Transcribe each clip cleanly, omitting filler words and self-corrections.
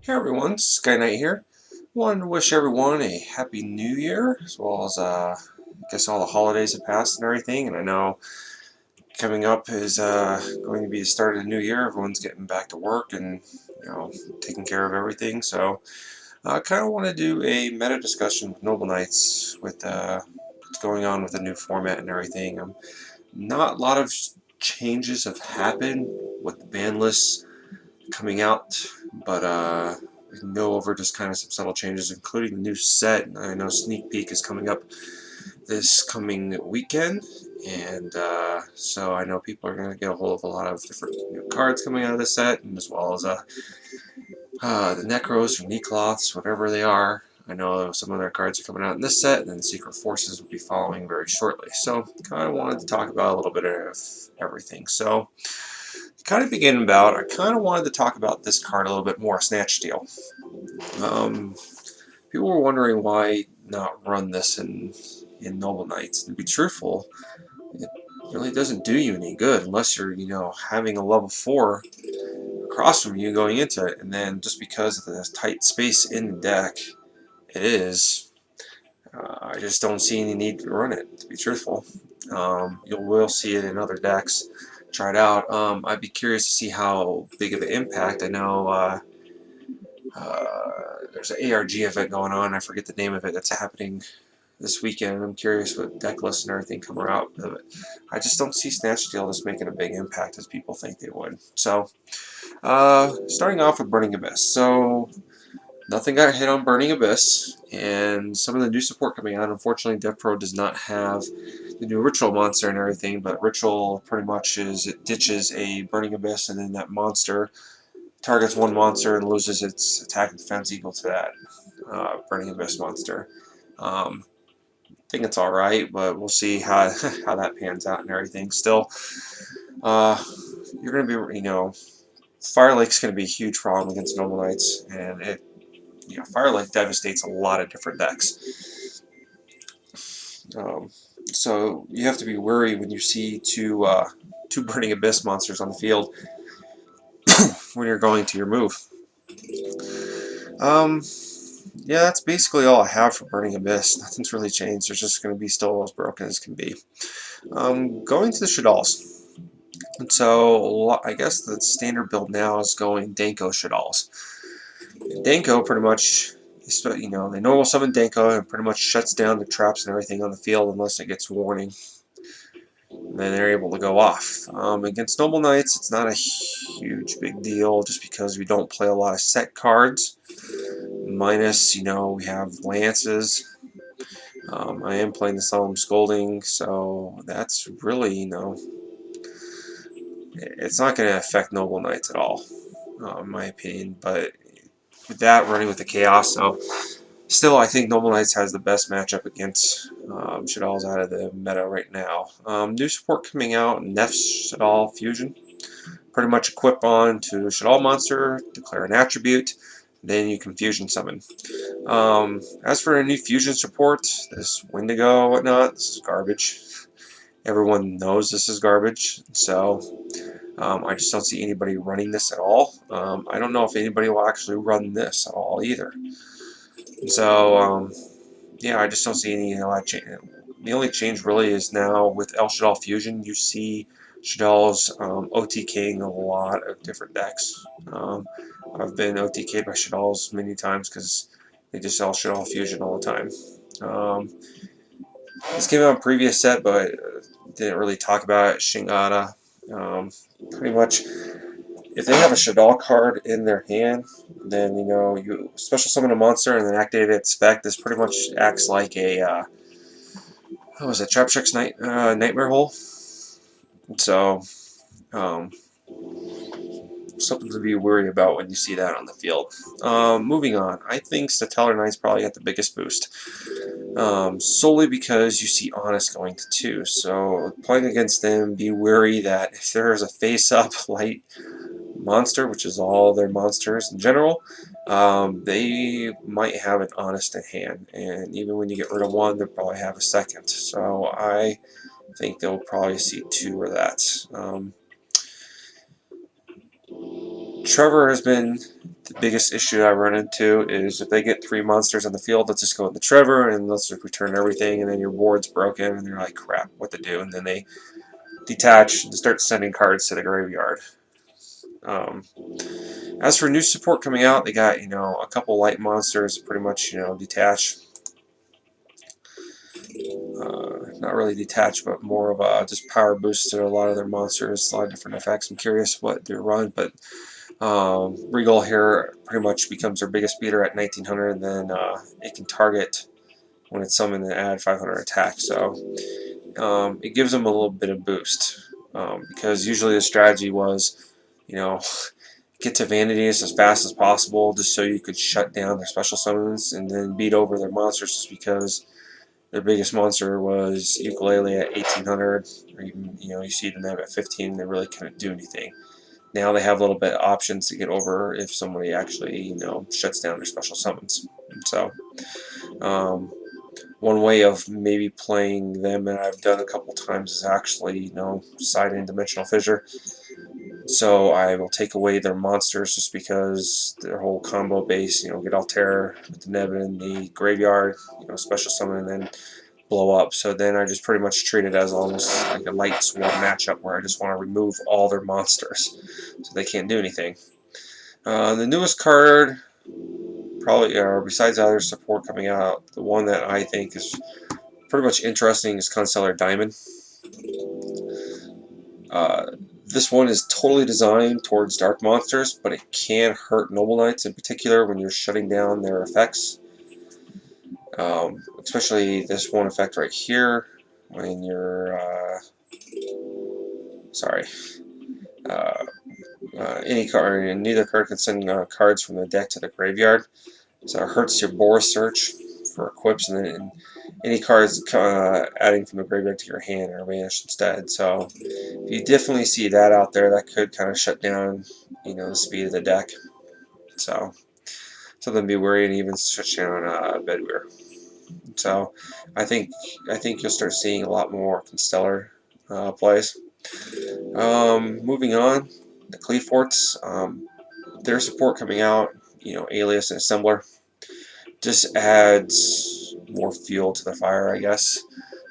Hey everyone, Sky Knight here. Wanted to wish everyone a happy new year, as well as I guess all the holidays have passed and everything. And I know coming up is going to be the start of the new year. Everyone's getting back to work and taking care of everything. So I kind of want to do a meta discussion with Noble Knights with what's going on with the new format and everything. Not a lot of changes have happened with the ban lists coming out, but we can go over just kind of some subtle changes, including the new set. I know Sneak Peek is coming up this coming weekend, and so I know people are going to get a hold of a lot of different new cards coming out of the set, and as well as the Necros or Necloths, whatever they are. I know some of their cards are coming out in this set, and then Secret Forces will be following very shortly. So, kind of wanted to talk about a little bit of everything. So, kind of beginning about, I kind of wanted to talk about this card a little bit more, Snatch Steal. Um, People were wondering why not run this in Noble Knights. To be truthful, it really doesn't do you any good unless you're, having a level 4 across from you going into it, and then just because of the tight space in the deck it is, I just don't see any need to run it, to be truthful. You will see it in other decks. Try it out. I'd be curious to see how big of an impact. I know there's an ARG event going on. I forget the name of it. That's happening this weekend. I'm curious what deck lists and everything come out of it. I just don't see Snatch Steal just making a big impact as people think they would. So, starting off with Burning Abyss. So, nothing got hit on Burning Abyss, and some of the new support coming out. Unfortunately, DevPro does not have the new Ritual monster and everything, but Ritual pretty much is it ditches a Burning Abyss, and then that monster targets one monster and loses its attack and defense equal to that Burning Abyss monster. I think it's alright, but we'll see how, how that pans out and everything. Still, you're going to be, Fire Lake's going to be a huge problem against Noble Knights, and Fire Lake devastates a lot of different decks. Um, so you have to be wary when you see two Burning Abyss monsters on the field when you're going to your move. Yeah, that's basically all I have for Burning Abyss. Nothing's really changed. There's just going to be still as broken as can be. Going to the Shaddolls. And so I guess the standard build now is going Danko Shaddolls. Danko pretty much, they normal summon Danko and pretty much shuts down the traps and everything on the field unless it gets warning. And then they're able to go off. Against Noble Knights, it's not a huge big deal just because we don't play a lot of set cards. Minus, we have Lances. I am playing the Solemn Scolding, so that's really, it's not going to affect Noble Knights at all, in my opinion. But with that, running with the Chaos, so still, I think Noble Knights has the best matchup against Shaddolls out of the meta right now. New support coming out, Nef Shaddol Fusion. Pretty much equip on to Shaddol monster, declare an attribute, then you can fusion summon. As for a new fusion support, this Wendigo, whatnot, this is garbage. Everyone knows this is garbage, so I just don't see anybody running this at all. I don't know if anybody will actually run this at all either. So, yeah, I just don't see any change. The only change really is now with El Shaddol Fusion, you see Shaddol's OTKing a lot of different decks. I've been OTK'd by Shaddol's many times because they just El Shaddol Fusion all the time. This came out in previous set, but didn't really talk about it. Shingata. Pretty much, if they have a Shaddol card in their hand, then you special summon a monster and then activate its spec. This pretty much acts like a what was it, Trapshark's Nightmare Hole. So, um, something to be worried about when you see that on the field. Moving on, I think Stellar Knight's probably got the biggest boost. Solely because you see Honest going to 2. So, playing against them, be wary that if there is a face-up light monster, which is all their monsters in general, they might have an Honest in hand. And even when you get rid of one, they'll probably have a second. So, I think they'll probably see 2 of that. Trevor has been the biggest issue I run into is if they get 3 monsters on the field, let's just go with the Trevor and let's just return everything, and then your board's broken and you're like, crap, what to do? And then they detach and start sending cards to the graveyard. Um, as for new support coming out, they got a couple light monsters, pretty much detach. Not really detach, but more of a just power boost to a lot of their monsters. A lot of different effects. I'm curious what they run, but Regal here pretty much becomes their biggest beater at 1900, and then it can target when it's summoned and add 500 attack. So it gives them a little bit of boost because usually the strategy was, you know, get to vanities as fast as possible just so you could shut down their special summons and then beat over their monsters just because their biggest monster was Ukulele at 1800, or even you see them at 15. They really couldn't do anything. Now they have a little bit of options to get over if somebody actually shuts down their special summons. So um, one way of maybe playing them, and I've done a couple times, is actually side in Dimensional Fissure. So I will take away their monsters just because their whole combo base, get Altair with the Neb in the graveyard, special summon, and then blow up. So then I just pretty much treat it as almost like a light swarm matchup where I just want to remove all their monsters so they can't do anything. The newest card, probably, besides other support coming out, the one that I think is pretty much interesting is Constellar Diamond. This one is totally designed towards dark monsters, but it can hurt Noble Knights in particular when you're shutting down their effects. Especially this one effect right here, when you're, any card, and neither card can send cards from the deck to the graveyard. So it hurts your Boris search for equips, and then any cards adding from the graveyard to your hand are banished instead. So you definitely see that out there, that could kind of shut down, the speed of the deck. So something to be worried, and even shut down Bedweir. So I think you'll start seeing a lot more Constellar plays. Moving on, the Cleaforts, their support coming out, Alias and Assembler, just adds more fuel to the fire, I guess.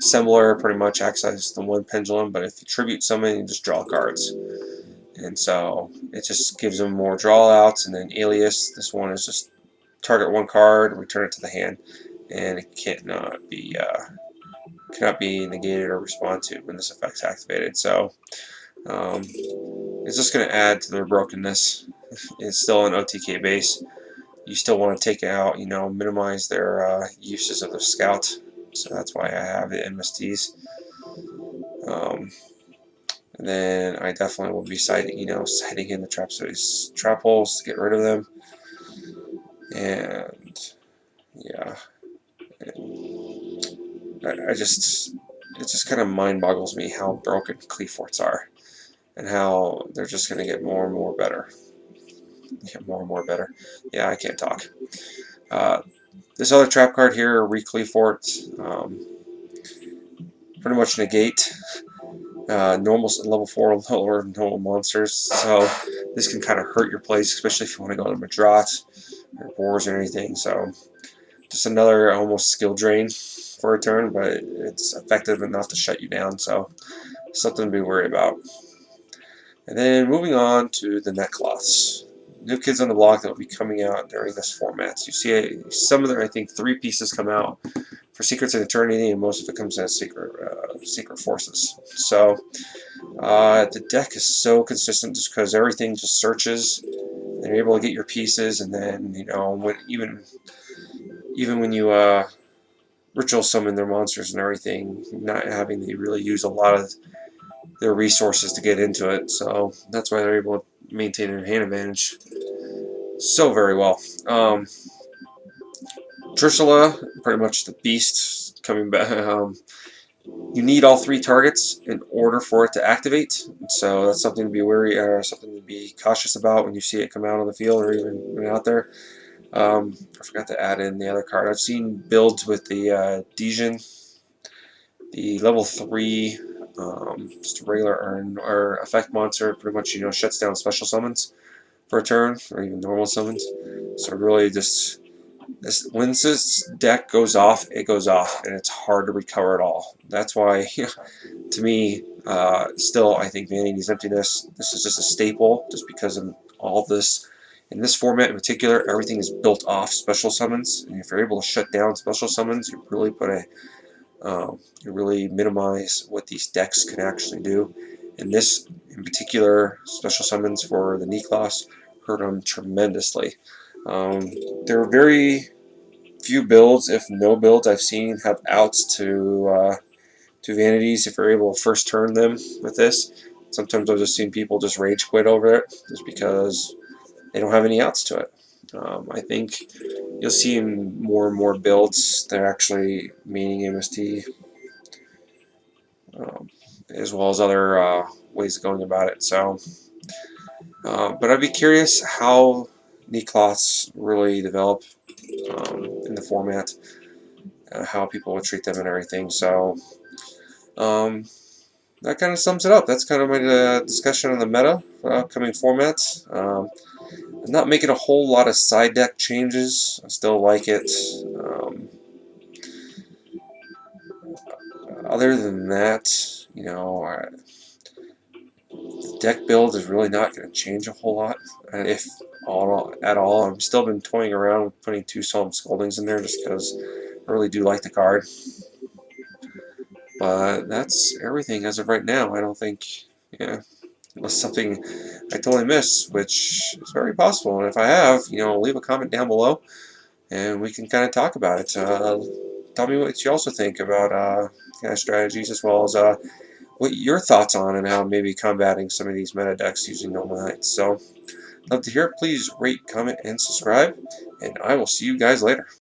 Assembler pretty much acts as the one pendulum, but if you tribute summon, you just draw cards. And so it just gives them more draw outs, and then Alias, this one is just target one card, return it to the hand, and it cannot be negated or respond to when this effect's activated. So it's just going to add to their brokenness. It's still an OTK base. You still want to take it out, minimize their uses of their scout. So that's why I have the MSTs. And then I definitely will be sighting in the trap holes to get rid of them. And yeah, it just kind of mind boggles me how broken Cleaforts are, and how they're just going to get more and more better. More and more better. Yeah, I can't talk. This other trap card here, Recleafort, pretty much negate normal level 4 lower normal monsters. So this can kind of hurt your plays, especially if you want to go to Madrat or Boars or anything. So just another almost skill drain for a turn, but it's effective enough to shut you down. So something to be worried about. And then moving on to the Netcloths. New Kids on the Block that will be coming out during this format. So you see some of their, I think, 3 pieces come out for Secrets of Eternity, and most of it comes as Secret Forces. So the deck is so consistent just because everything just searches. They're able to get your pieces, and then even when you ritual summon their monsters and everything, not having to really use a lot of their resources to get into it. So that's why they're able to maintain their hand advantage so very well. Trishula, pretty much the beast coming back. You need all 3 targets in order for it to activate, so that's something to be wary, or something to be cautious about when you see it come out on the field or even when out there. I forgot to add in the other card. I've seen builds with the Dejin, the level 3, just a regular earn or effect monster, pretty much shuts down special summons. for a turn, or even normal summons. So really just once this deck goes off, it goes off, and it's hard to recover at all. That's why, to me, still I think Vanity's Emptiness, this is just a staple, just because of all of this. In this format in particular, everything is built off special summons, and if you're able to shut down special summons, you really put a you really minimize what these decks can actually do. And this, in particular, special summons for the Niklas hurt them tremendously. Um, there are very few builds, if no builds, I've seen have outs to vanities if you're able to first turn them with this. Sometimes I've just seen people just rage quit over it just because they don't have any outs to it. I think you'll see in more and more builds they're actually meaning MST, as well as other ways of going about it. So, but I'd be curious how Niklas really develop in the format, how people would treat them and everything. So um, that kind of sums it up. That's kind of my discussion on the meta for upcoming formats. I'm not making a whole lot of side deck changes. I still like it. Other than that, the deck build is really not going to change a whole lot, if all at all. I've still been toying around with putting 2 Solemn Scoldings in there just because I really do like the card. But that's everything as of right now. I don't think, unless something I totally missed, which is very possible. And if I have, leave a comment down below, and we can kind of talk about it. Tell me what you also think about kind of strategies, as well as what your thoughts on and how maybe combating some of these meta decks using normal knights. So, love to hear it. Please rate, comment, and subscribe, and I will see you guys later.